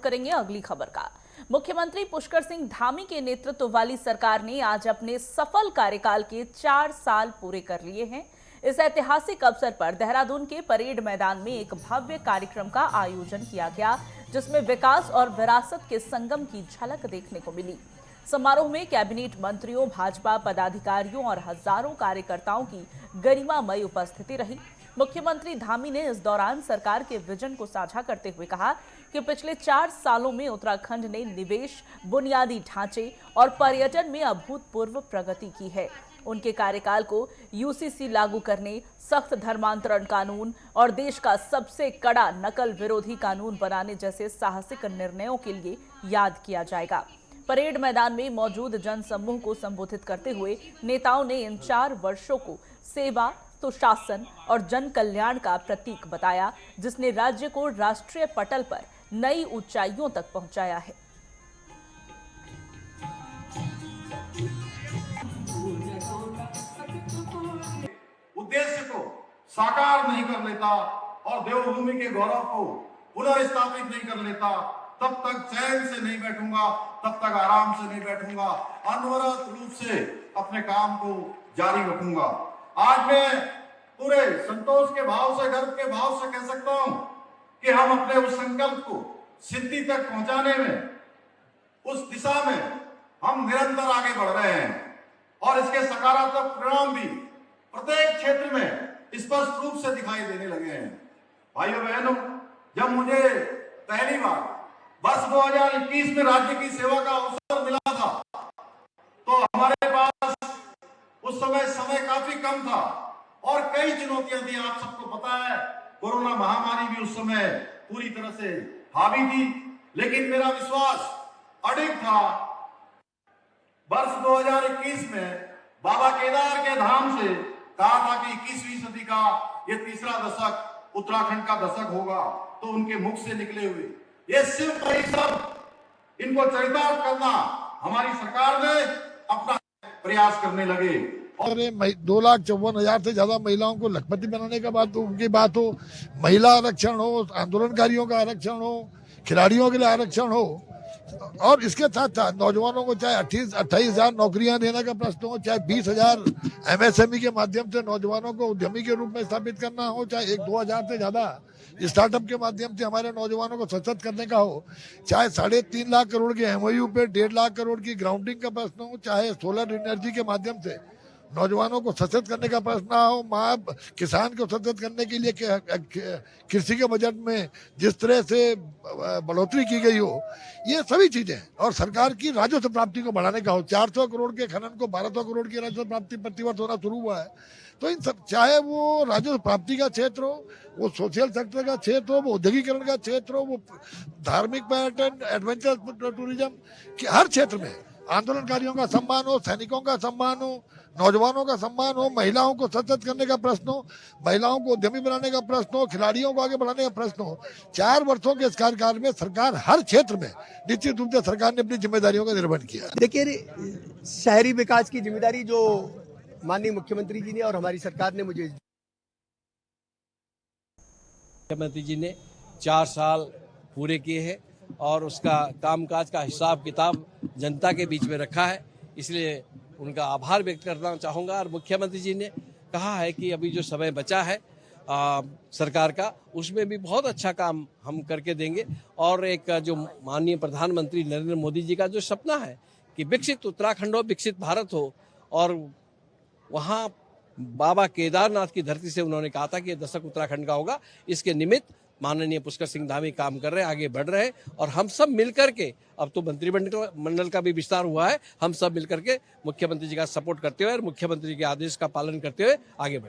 करेंगे अगली खबर का। मुख्यमंत्री पुष्कर सिंह धामी के नेतृत्व वाली सरकार ने आज अपने सफल कार्यकाल के 4 साल पूरे कर लिए हैं। इस ऐतिहासिक अवसर पर देहरादून के परेड मैदान में एक भव्य कार्यक्रम का आयोजन किया गया, जिसमें विकास और विरासत के संगम की झलक देखने को मिली। समारोह में कैबिनेट मंत्रियों, भाजपा पदाधिकारियों और हजारों कार्यकर्ताओं की गरिमामय उपस्थिति रही। मुख्यमंत्री धामी ने इस दौरान सरकार के विजन को साझा करते हुए कहा कि पिछले 4 सालों में उत्तराखंड ने निवेश, बुनियादी ढांचे और पर्यटन में अभूतपूर्व प्रगति की है। उनके कार्यकाल को यूसीसी लागू करने, सख्त धर्मांतरण कानून और देश का सबसे कड़ा नकल विरोधी कानून बनाने जैसे साहसिक निर्णयों के लिए याद किया जाएगा। परेड मैदान में मौजूद जनसमूह को संबोधित करते हुए नेताओं ने इन 4 वर्षों को सेवा, सुशासन और जन कल्याण का प्रतीक बताया, जिसने राज्य को राष्ट्रीय पटल पर नई ऊंचाइयों तक पहुंचाया है। उद्देश्य को साकार नहीं कर लेता और देवभूमि के गौरव को पुनर्स्थापित नहीं कर लेता, तब तक चैन से नहीं बैठूंगा, तब तक आराम से नहीं बैठूंगा, अनवरत रूप से अपने काम को जारी रखूंगा। आज मैं पूरे संतोष के भाव से, गर्व के भाव से कह सकता हूं कि हम अपने उस संकल्प को सिद्धि तक पहुंचाने में, उस दिशा में हम निरंतर आगे बढ़ रहे हैं और इसके सकारात्मक परिणाम भी प्रत्येक क्षेत्र में स्पष्ट रूप से दिखाई देने लगे हैं। भाइयों बहनों, जब मुझे पहली बार वर्ष 2021 में राज्य की सेवा का अवसर मिला था, तो हमारे पास उस समय काफी कम था और कई चुनौतियां थी। आप सबको पता है, कोरोना महामारी भी उस समय पूरी तरह से हावी थी, लेकिन मेरा विश्वास अडिग था। वर्ष 2021 में बाबा केदार के धाम से कहा था कि 21वीं सदी का ये तीसरा दशक उत्तराखंड का दशक होगा, तो उनके मुख से निकले हुए ये सिर्फ वही सब इनको चरितार्थ करना हमारी सरकार ने अपना प्रयास करने लगे। और 2,54,000 से ज्यादा महिलाओं को लखपति बनाने का बात हो, उनकी बात हो, महिला आरक्षण हो, आंदोलनकारियों का आरक्षण हो, खिलाड़ियों के लिए आरक्षण हो, और इसके साथ साथ नौजवानों को चाहे 28,000 नौकरियां देने का प्रश्न हो, चाहे 20,000 एमएसएमई के माध्यम से नौजवानों को उद्यमी के रूप में स्थापित करना हो, चाहे 2,000 से ज्यादा स्टार्टअप के माध्यम से हमारे नौजवानों को सशक्त करने का हो, चाहे 3.5 लाख करोड़ के एमओयू पे 1.5 लाख करोड़ की ग्राउंडिंग का प्रश्न हो, चाहे सोलर एनर्जी के माध्यम से नौजवानों को सशक्त करने का प्रश्न हो, किसान को सशक्त करने के लिए कृषि के बजट में जिस तरह से बढ़ोतरी की गई हो, ये सभी चीजें, और सरकार की राजस्व प्राप्ति को बढ़ाने का हो, 400 करोड़ के खनन को 1,200 करोड़ की राजस्व प्राप्ति प्रतिवर्ष होना शुरू हुआ है। तो इन सब, चाहे वो राजस्व प्राप्ति का क्षेत्र हो, वो सोशल सेक्टर का क्षेत्र हो, वो औद्योगिकरण का क्षेत्र हो, वो धार्मिक पर्यटन, एडवेंचर टूरिज्म, हर क्षेत्र में आंदोलनकारियों का सम्मान हो, सैनिकों का सम्मान हो, नौजवानों का सम्मान हो, महिलाओं को सशक्त करने का प्रश्न हो, महिलाओं को उद्यमी बनाने का प्रश्न हो, खिलाड़ियों को आगे बढ़ाने का प्रश्न हो। 4 वर्षों के इस कार्यकाल में सरकार हर क्षेत्र में निश्चित रूप से सरकार ने अपनी जिम्मेदारियों का निर्वहन किया। देखिए, शहरी विकास की जिम्मेदारी जो माननीय मुख्यमंत्री जी ने और हमारी सरकार ने मुख्यमंत्री जी ने 4 साल पूरे किए हैं और उसका कामकाज का हिसाब किताब जनता के बीच में रखा है, इसलिए उनका आभार व्यक्त करना चाहूँगा। और मुख्यमंत्री जी ने कहा है कि अभी जो समय बचा है सरकार का, उसमें भी बहुत अच्छा काम हम करके देंगे। और एक जो माननीय प्रधानमंत्री नरेंद्र मोदी जी का जो सपना है कि विकसित उत्तराखंड हो, विकसित भारत हो, और वहाँ बाबा केदारनाथ की धरती से उन्होंने कहा था कि ये दशक उत्तराखंड का होगा। इसके निमित्त माननीय पुष्कर सिंह धामी काम कर रहे हैं, आगे बढ़ रहे हैं, और हम सब मिलकर के, अब तो मंत्रिमंडल का भी विस्तार हुआ है, हम सब मिलकर के मुख्यमंत्री जी का सपोर्ट करते हुए और मुख्यमंत्री के आदेश का पालन करते हुए आगे बढ़े।